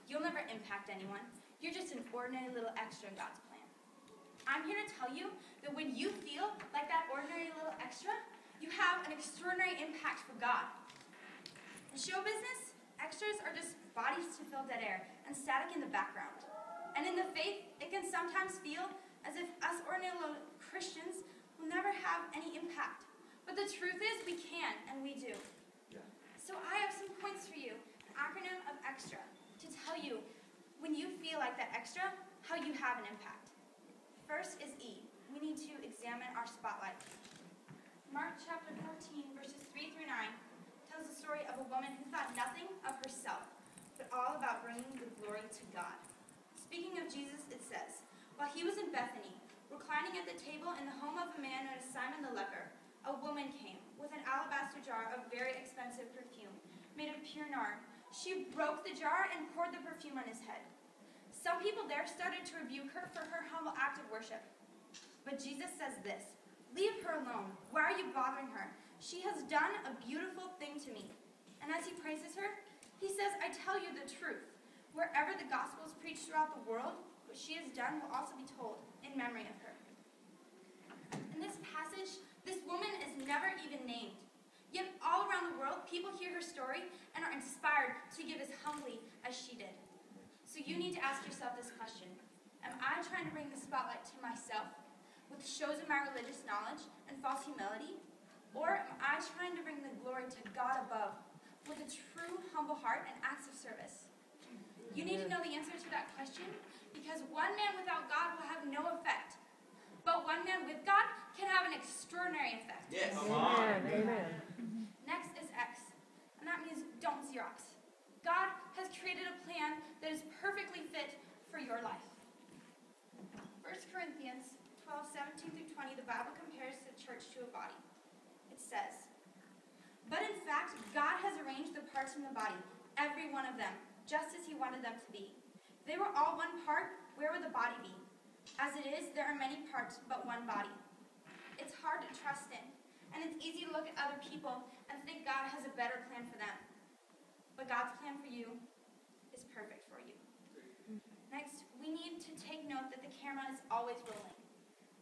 you'll never impact anyone. You're just an ordinary little extra in God's plan. I'm here to tell you that when you feel like that ordinary little extra, you have an extraordinary impact for God. In show business, extras are just bodies to fill dead air and static in the background. And in the faith, it can sometimes feel as if us ordinary little Christians will never have any impact. But the truth is, we can, and we do. Yeah. So I have some points for you, an acronym of EXTRA, to tell you, when you feel like that extra, how you have an impact. First is E. We need to examine our spotlight. Mark chapter 14, verses 3 through 9, tells the story of a woman who thought nothing of herself, but all about bringing the glory to God. Speaking of Jesus, it says, while he was in Bethany, reclining at the table in the home of a man known as Simon the leper, a woman came with an alabaster jar of very expensive perfume, made of pure nard. She broke the jar and poured the perfume on his head. Some people there started to rebuke her for her humble act of worship. But Jesus says this, leave her alone. Why are you bothering her? She has done a beautiful thing to me. And as he praises her, he says, I tell you the truth. Wherever the gospel is preached throughout the world, what she has done will also be told in memory of her. In this passage, this woman is never even named. Yet all around the world, people hear her story and are inspired to give as humbly as she did. So you need to ask yourself this question. Am I trying to bring the spotlight to myself with shows of my religious knowledge and false humility? Or am I trying to bring the glory to God above with a true humble heart and acts of service? You need to know the answer to that question because one man without God will have no effect. But one man with God can have an extraordinary effect. Yes. Amen. Amen. Next is X, and that means don't Xerox. God has created a plan that is perfectly fit for your life. 1 Corinthians 12:17 through 20, the Bible compares the church to a body. It says, but in fact, God has arranged the parts in the body, every one of them, just as he wanted them to be. If they were all one part, where would the body be? As it is, there are many parts, but one body. It's hard to trust in, and it's easy to look at other people and think God has a better plan for them. But God's plan for you is perfect for you. Next, we need to take note that the camera is always rolling.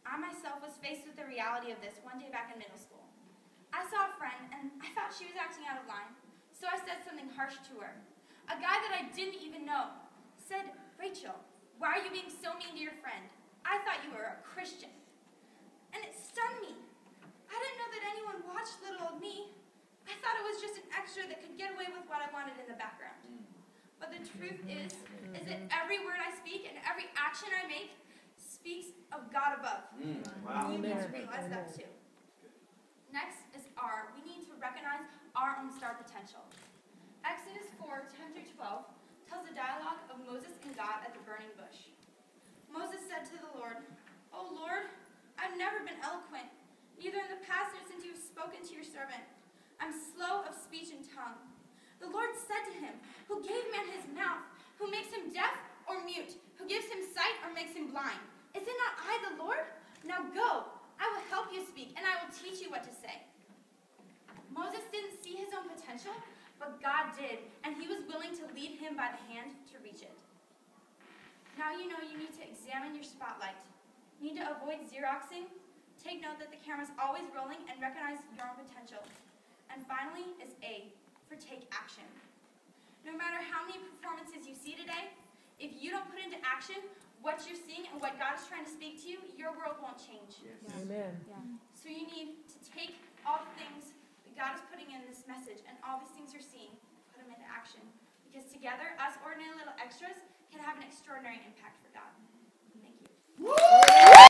I myself was faced with the reality of this one day back in middle school. I saw a friend, and I thought she was acting out of line, so I said something harsh to her. A guy that I didn't even know said, Rachel, why are you being so mean to your friend? I thought you were a Christian. And it stunned me. I didn't know that anyone watched little old me. I thought it was just an extra that could get away with what I wanted in the background. But the truth is that every word I speak and every action I make speaks of God above. Wow. You need to realize that too. Next is R. We need to recognize our own star potential. Exodus 4:10 through 12 tells the dialogue of Moses and God at the burning bush. Moses said to the Lord, O Lord, I've never been eloquent, neither in the past nor since you have spoken to your servant. I'm slow of speech and tongue. The Lord said to him, who gave man his mouth, who makes him deaf or mute, who gives him sight or makes him blind? Is it not I, the Lord? Now go, I will help you speak, and I will teach you what to say. Moses didn't see his own potential, but God did, and he was willing to lead him by the hand to reach it. Now you know you need to examine your spotlight. You need to avoid Xeroxing. Take note that the camera's always rolling and recognize your own potential. And finally is A, for take action. No matter how many performances you see today, if you don't put into action what you're seeing and what God is trying to speak to you, your world won't change. Yes. Amen. Yeah. So you need to take all the things that God is putting in this message and all these things you're seeing, put them into action. Because together, us ordinary little extras can have an extraordinary impact for God. Thank you. Woo!